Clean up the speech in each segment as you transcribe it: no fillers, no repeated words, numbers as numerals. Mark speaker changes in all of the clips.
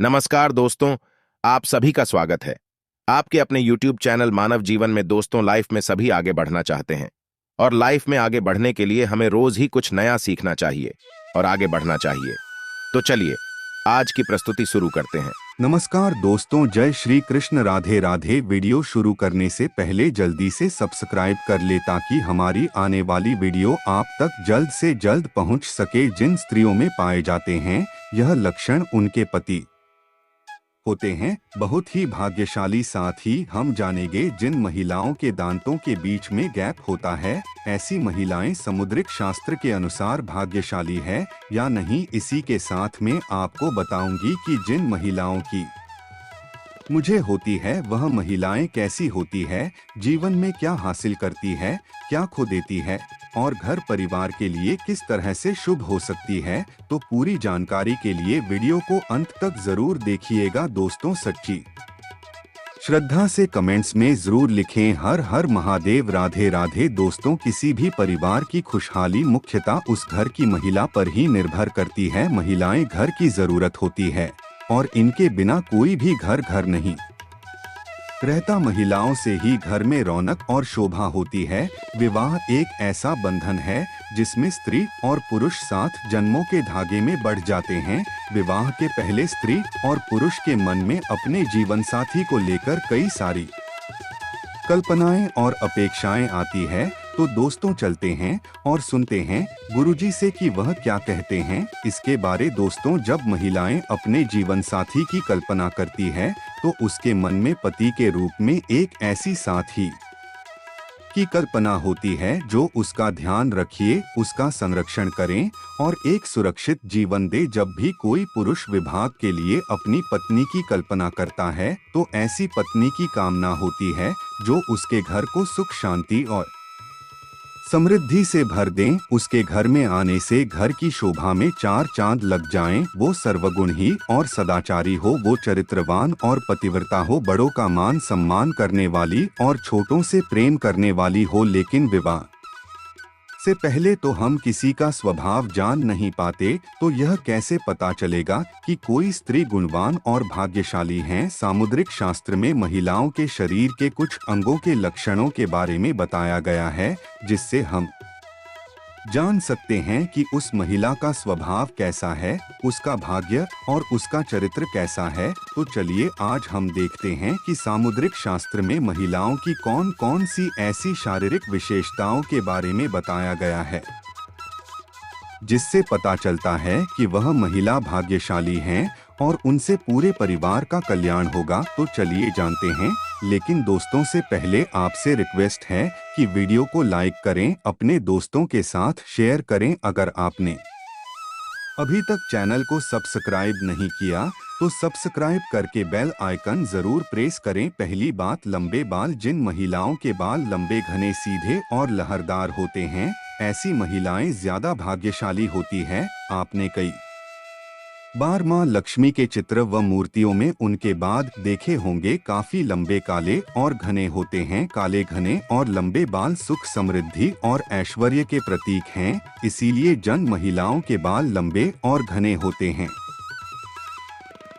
Speaker 1: नमस्कार दोस्तों, आप सभी का स्वागत है। आपके अपने YouTube चैनल मानव जीवन में दोस्तों, लाइफ में सभी आगे बढ़ना चाहते हैं और लाइफ में आगे बढ़ने के लिए हमें रोज ही कुछ नया सीखना चाहिए और आगे बढ़ना चाहिए। तो चलिए आज की प्रस्तुति शुरू करते हैं।
Speaker 2: नमस्कार दोस्तों, जय श्री कृष्ण, राधे राधे। वीडियो शुरू करने से पहले जल्दी से सब्सक्राइब कर ले ताकि हमारी आने वाली वीडियो आप तक जल्द से जल्द पहुंच सके। जिन स्त्रियों में पाए जाते हैं यह लक्षण उनके पति होते हैं बहुत ही भाग्यशाली। साथ ही हम जानेंगे जिन महिलाओं के दांतों के बीच में गैप होता है, ऐसी महिलाएं सामुद्रिक शास्त्र के अनुसार भाग्यशाली है या नहीं। इसी के साथ में आपको बताऊंगी कि जिन महिलाओं की मुझे होती है वह महिलाएं कैसी होती है, जीवन में क्या हासिल करती है, क्या खो देती है और घर परिवार के लिए किस तरह से शुभ हो सकती है। तो पूरी जानकारी के लिए वीडियो को अंत तक जरूर देखिएगा दोस्तों। सच्ची श्रद्धा से कमेंट्स में जरूर लिखें हर हर महादेव, राधे राधे। दोस्तों, किसी भी परिवार की खुशहाली मुख्यतः उस घर की महिला पर ही निर्भर करती है। महिलाएं घर की जरूरत होती है और इनके बिना कोई भी घर नहीं रहता। महिलाओं से ही घर में रौनक और शोभा होती है। विवाह एक ऐसा बंधन है जिसमें स्त्री और पुरुष 7 जन्मों के धागे में बढ़ जाते हैं। विवाह के पहले स्त्री और पुरुष के मन में अपने जीवन साथी को लेकर कई सारी कल्पनाएं और अपेक्षाएं आती है। तो दोस्तों चलते हैं और सुनते हैं गुरुजी से कि वह क्या कहते हैं इसके बारे। दोस्तों, जब महिलाएं अपने जीवन साथी की कल्पना करती है तो उसके मन में पति के रूप में एक ऐसी साथी की कल्पना होती है जो उसका ध्यान रखे, उसका संरक्षण करें और एक सुरक्षित जीवन दे। जब भी कोई पुरुष विवाह के लिए अपनी पत्नी की कल्पना करता है तो ऐसी पत्नी की कामना होती है जो उसके घर को सुख, शांति और समृद्धि से भर दें। उसके घर में आने से घर की शोभा में 4 चांद लग जाएं। वो सर्वगुण ही और सदाचारी हो, वो चरित्रवान और पतिव्रता हो, बड़ों का मान सम्मान करने वाली और छोटों से प्रेम करने वाली हो। लेकिन विवाह से पहले तो हम किसी का स्वभाव जान नहीं पाते, तो यह कैसे पता चलेगा कि कोई स्त्री गुणवान और भाग्यशाली है। सामुद्रिक शास्त्र में महिलाओं के शरीर के कुछ अंगों के लक्षणों के बारे में बताया गया है जिससे हम जान सकते हैं कि उस महिला का स्वभाव कैसा है, उसका भाग्य और उसका चरित्र कैसा है। तो चलिए आज हम देखते हैं कि सामुद्रिक शास्त्र में महिलाओं की कौन कौन सी ऐसी शारीरिक विशेषताओं के बारे में बताया गया है जिससे पता चलता है कि वह महिला भाग्यशाली हैं और उनसे पूरे परिवार का कल्याण होगा। तो चलिए जानते हैं। लेकिन दोस्तों से पहले आपसे रिक्वेस्ट है कि वीडियो को लाइक करें, अपने दोस्तों के साथ शेयर करें। अगर आपने अभी तक चैनल को सब्सक्राइब नहीं किया तो सब्सक्राइब करके बेल आइकन जरूर प्रेस करें। पहली बात, लंबे बाल। जिन महिलाओं के बाल लंबे, घने, सीधे और लहरदार होते हैं ऐसी महिलाएं ज्यादा भाग्यशाली होती है। आपने कई बार मां लक्ष्मी के चित्र व मूर्तियों में उनके बाल देखे होंगे। काफी लंबे, काले और घने होते हैं। काले, घने और लंबे बाल सुख, समृद्धि और ऐश्वर्य के प्रतीक हैं। इसीलिए जिन महिलाओं के बाल लंबे और घने होते हैं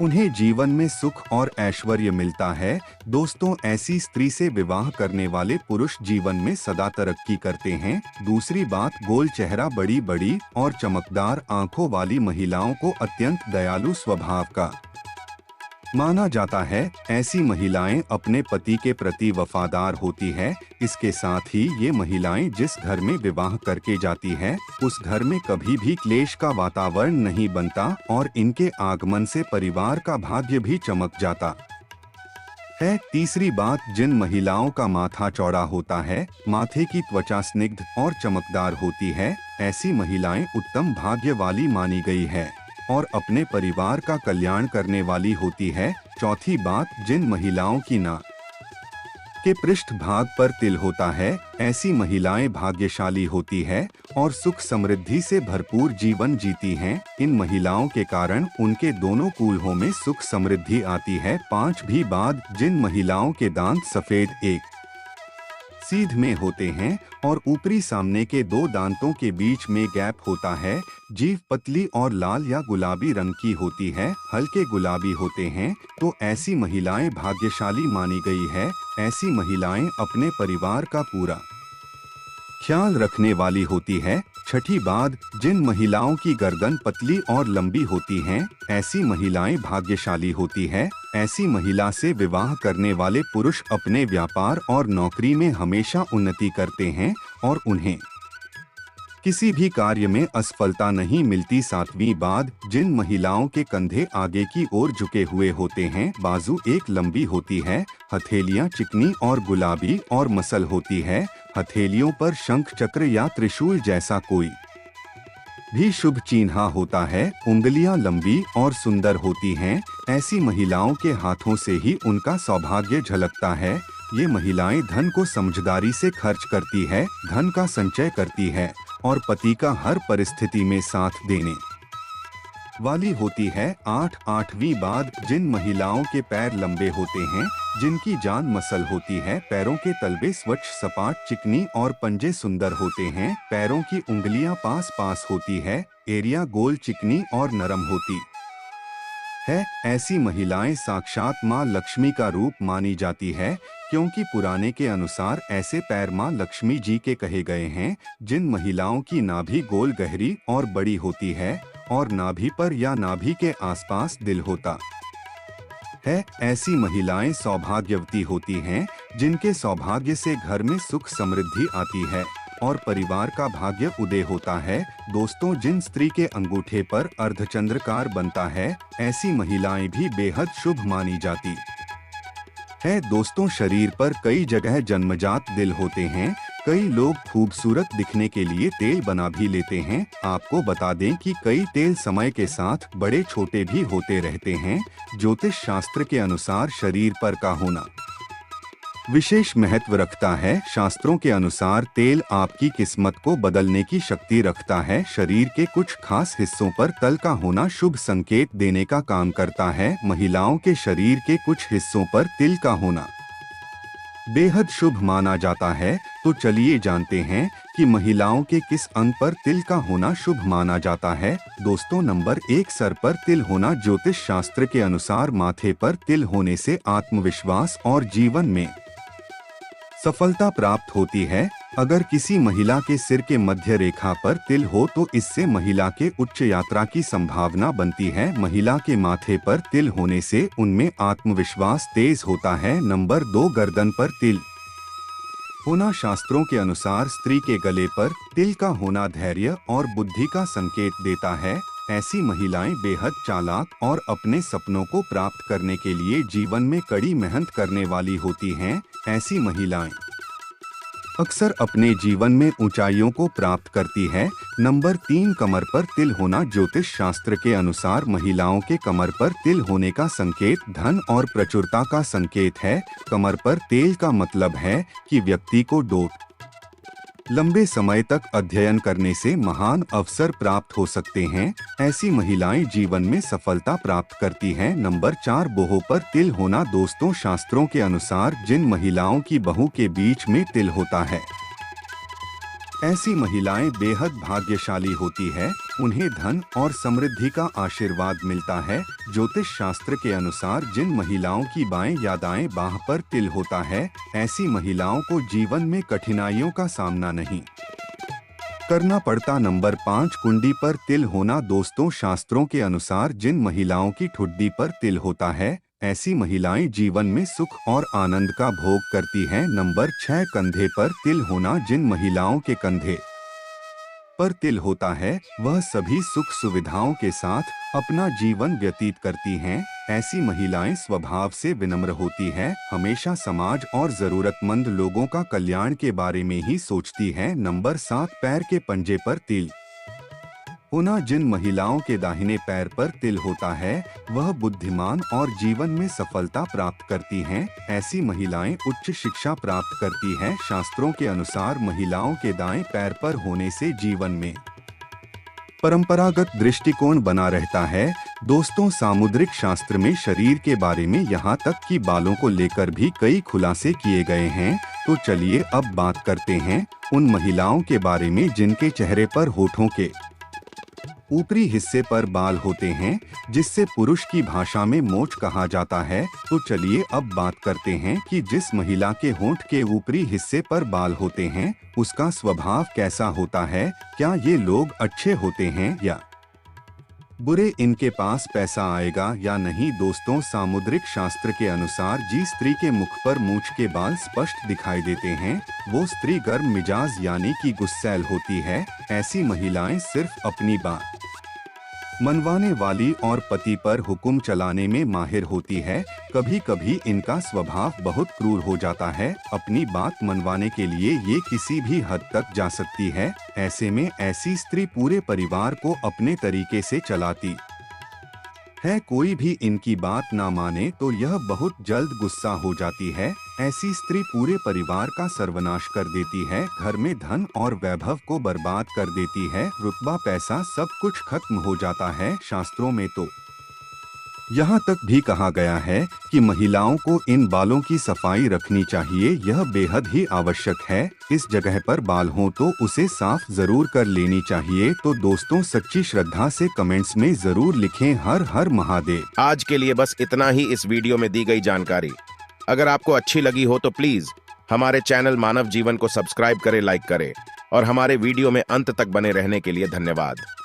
Speaker 2: उन्हें जीवन में सुख और ऐश्वर्य मिलता है। दोस्तों, ऐसी स्त्री से विवाह करने वाले पुरुष जीवन में सदा तरक्की करते हैं। दूसरी बात, गोल चेहरा, बड़ी बड़ी और चमकदार आंखों वाली महिलाओं को अत्यंत दयालु स्वभाव का माना जाता है। ऐसी महिलाएं अपने पति के प्रति वफादार होती है। इसके साथ ही ये महिलाएं जिस घर में विवाह करके जाती है उस घर में कभी भी क्लेश का वातावरण नहीं बनता और इनके आगमन से परिवार का भाग्य भी चमक जाता है। तीसरी बात, जिन महिलाओं का माथा चौड़ा होता है, माथे की त्वचा स्निग्ध और चमकदार होती है, ऐसी महिलाएं उत्तम भाग्य वाली मानी गई है और अपने परिवार का कल्याण करने वाली होती है। चौथी बात, जिन महिलाओं की नाक के पृष्ठ भाग पर तिल होता है ऐसी महिलाएं भाग्यशाली होती है और सुख समृद्धि से भरपूर जीवन जीती हैं। इन महिलाओं के कारण उनके दोनों कूल्हों में सुख समृद्धि आती है। 5वीं बात, जिन महिलाओं के दांत सफेद, एक सीध में होते हैं और ऊपरी सामने के दो दांतों के बीच में गैप होता है। जीभ पतली और लाल या गुलाबी रंग की होती है, हल्के गुलाबी होते हैं तो ऐसी महिलाएं भाग्यशाली मानी गई है। ऐसी महिलाएं अपने परिवार का पूरा ख्याल रखने वाली होती है। छठी बात, जिन महिलाओं की गर्दन पतली और लंबी होती हैं, ऐसी महिलाएं भाग्यशाली होती है। ऐसी महिला से विवाह करने वाले पुरुष अपने व्यापार और नौकरी में हमेशा उन्नति करते हैं और उन्हें किसी भी कार्य में असफलता नहीं मिलती। सातवीं बात, जिन महिलाओं के कंधे आगे की ओर झुके हुए होते हैं, बाजू एक लंबी होती है, हथेलियां चिकनी और गुलाबी और मसल होती है, हथेलियों पर शंख चक्र या त्रिशूल जैसा कोई भी शुभ चिन्ह होता है, उंगलियां लंबी और सुंदर होती हैं। ऐसी महिलाओं के हाथों से ही उनका सौभाग्य झलकता है। ये महिलाएं धन को समझदारी से खर्च करती है, धन का संचय करती है और पति का हर परिस्थिति में साथ देने वाली होती है। आठवीं बात, जिन महिलाओं के पैर लंबे होते हैं, जिनकी जान मसल होती है, पैरों के तलवे स्वच्छ सपाट चिकनी और पंजे सुंदर होते हैं, पैरों की उंगलियां पास पास होती है, एरिया गोल चिकनी और नरम होती है। ऐसी महिलाएं साक्षात मां लक्ष्मी का रूप मानी जाती है, क्योंकि पुराने के अनुसार ऐसे पैर मां लक्ष्मी जी के कहे गए हैं। जिन महिलाओं की नाभि गोल गहरी और बड़ी होती है और नाभि पर या नाभि के आसपास दिल होता है, ऐसी महिलाएं सौभाग्यवती होती हैं, जिनके सौभाग्य से घर में सुख समृद्धि आती है और परिवार का भाग्य उदय होता है। दोस्तों, जिन स्त्री के अंगूठे पर अर्धचंद्रकार बनता है, ऐसी महिलाएं भी बेहद शुभ मानी जाती है। दोस्तों, शरीर पर कई जगह जन्मजात दिल होते हैं। कई लोग खूबसूरत दिखने के लिए तेल बना भी लेते हैं। आपको बता दें कि कई तेल समय के साथ बड़े छोटे भी होते रहते हैं। ज्योतिष शास्त्र के अनुसार शरीर पर का होना विशेष महत्व रखता है। शास्त्रों के अनुसार तेल आपकी किस्मत को बदलने की शक्ति रखता है। शरीर के कुछ खास हिस्सों पर तल का होना शुभ संकेत देने का काम करता है। महिलाओं के शरीर के कुछ हिस्सों पर तिल का होना बेहद शुभ माना जाता है। तो चलिए जानते हैं कि महिलाओं के किस अंग पर तिल का होना शुभ माना जाता है। दोस्तों, नंबर 1, सर पर तिल होना। ज्योतिष शास्त्र के अनुसार माथे पर तिल होने से आत्मविश्वास और जीवन में सफलता प्राप्त होती है। अगर किसी महिला के सिर के मध्य रेखा पर तिल हो तो इससे महिला के उच्च यात्रा की संभावना बनती है। महिला के माथे पर तिल होने से उनमें आत्मविश्वास तेज होता है। नंबर 2, गर्दन पर तिल होना। शास्त्रों के अनुसार स्त्री के गले पर तिल का होना धैर्य और बुद्धि का संकेत देता है। ऐसी महिलाएं बेहद चालाक और अपने सपनों को प्राप्त करने के लिए जीवन में कड़ी मेहनत करने वाली होती हैं। ऐसी महिलाएं अक्सर अपने जीवन में ऊंचाइयों को प्राप्त करती है। नंबर 3, कमर पर तिल होना। ज्योतिष शास्त्र के अनुसार महिलाओं के कमर पर तिल होने का संकेत धन और प्रचुरता का संकेत है। कमर पर तेल का मतलब है कि व्यक्ति को लंबे समय तक अध्ययन करने से महान अवसर प्राप्त हो सकते हैं। ऐसी महिलाएं जीवन में सफलता प्राप्त करती हैं। नंबर 4, बहू पर तिल होना। दोस्तों, शास्त्रों के अनुसार जिन महिलाओं की बहू के बीच में तिल होता है, ऐसी महिलाएं बेहद भाग्यशाली होती है। उन्हें धन और समृद्धि का आशीर्वाद मिलता है। ज्योतिष शास्त्र के अनुसार जिन महिलाओं की बाएं या दाएं बाह पर तिल होता है, ऐसी महिलाओं को जीवन में कठिनाइयों का सामना नहीं करना पड़ता। नंबर 5, कुंडी पर तिल होना। दोस्तों, शास्त्रों के अनुसार जिन महिलाओं की ठुड्डी पर तिल होता है, ऐसी महिलाएं जीवन में सुख और आनंद का भोग करती हैं। नंबर 6, कंधे पर तिल होना। जिन महिलाओं के कंधे पर तिल होता है, वह सभी सुख सुविधाओं के साथ अपना जीवन व्यतीत करती हैं। ऐसी महिलाएं स्वभाव से विनम्र होती हैं, हमेशा समाज और जरूरतमंद लोगों का कल्याण के बारे में ही सोचती हैं। नंबर 7, पैर के पंजे पर तिल होना। जिन महिलाओं के दाहिने पैर पर तिल होता है, वह बुद्धिमान और जीवन में सफलता प्राप्त करती हैं। ऐसी महिलाएं उच्च शिक्षा प्राप्त करती हैं। शास्त्रों के अनुसार महिलाओं के दाएं पैर पर होने से जीवन में परंपरागत दृष्टिकोण बना रहता है। दोस्तों, सामुद्रिक शास्त्र में शरीर के बारे में यहाँ तक कि बालों को लेकर भी कई खुलासे किए गए हैं। तो चलिए अब बात करते हैं उन महिलाओं के बारे में जिनके चेहरे पर होठों के ऊपरी हिस्से पर बाल होते हैं, जिससे पुरुष की भाषा में मोच कहा जाता है। तो चलिए अब बात करते हैं कि जिस महिला के होंठ के ऊपरी हिस्से पर बाल होते हैं उसका स्वभाव कैसा होता है। क्या ये लोग अच्छे होते हैं या बुरे, इनके पास पैसा आएगा या नहीं। दोस्तों, सामुद्रिक शास्त्र के अनुसार जिस स्त्री के मुख पर मूंछ के बाल स्पष्ट दिखाई देते हैं वो स्त्री गर्म मिजाज यानी कि गुस्सैल होती है। ऐसी महिलाएं सिर्फ अपनी बात मनवाने वाली और पति पर हुक्म चलाने में माहिर होती है। कभी कभी इनका स्वभाव बहुत क्रूर हो जाता है। अपनी बात मनवाने के लिए ये किसी भी हद तक जा सकती है। ऐसे में ऐसी स्त्री पूरे परिवार को अपने तरीके से चलाती है। कोई भी इनकी बात ना माने तो यह बहुत जल्द गुस्सा हो जाती है। ऐसी स्त्री पूरे परिवार का सर्वनाश कर देती है, घर में धन और वैभव को बर्बाद कर देती है, रुतबा पैसा सब कुछ खत्म हो जाता है। शास्त्रों में तो यहाँ तक भी कहा गया है कि महिलाओं को इन बालों की सफाई रखनी चाहिए, यह बेहद ही आवश्यक है। इस जगह पर बाल हो तो उसे साफ जरूर कर लेनी चाहिए। तो दोस्तों, सच्ची श्रद्धा से कमेंट्स में जरूर लिखें हर हर महादेव।
Speaker 1: आज के लिए बस इतना ही इस वीडियो में दी गई जानकारी। अगर आपको अच्छी लगी हो तो प्लीज हमारे चैनल मानव जीवन को सब्सक्राइब करें, लाइक करें और हमारे वीडियो में अंत तक बने रहने के लिए धन्यवाद।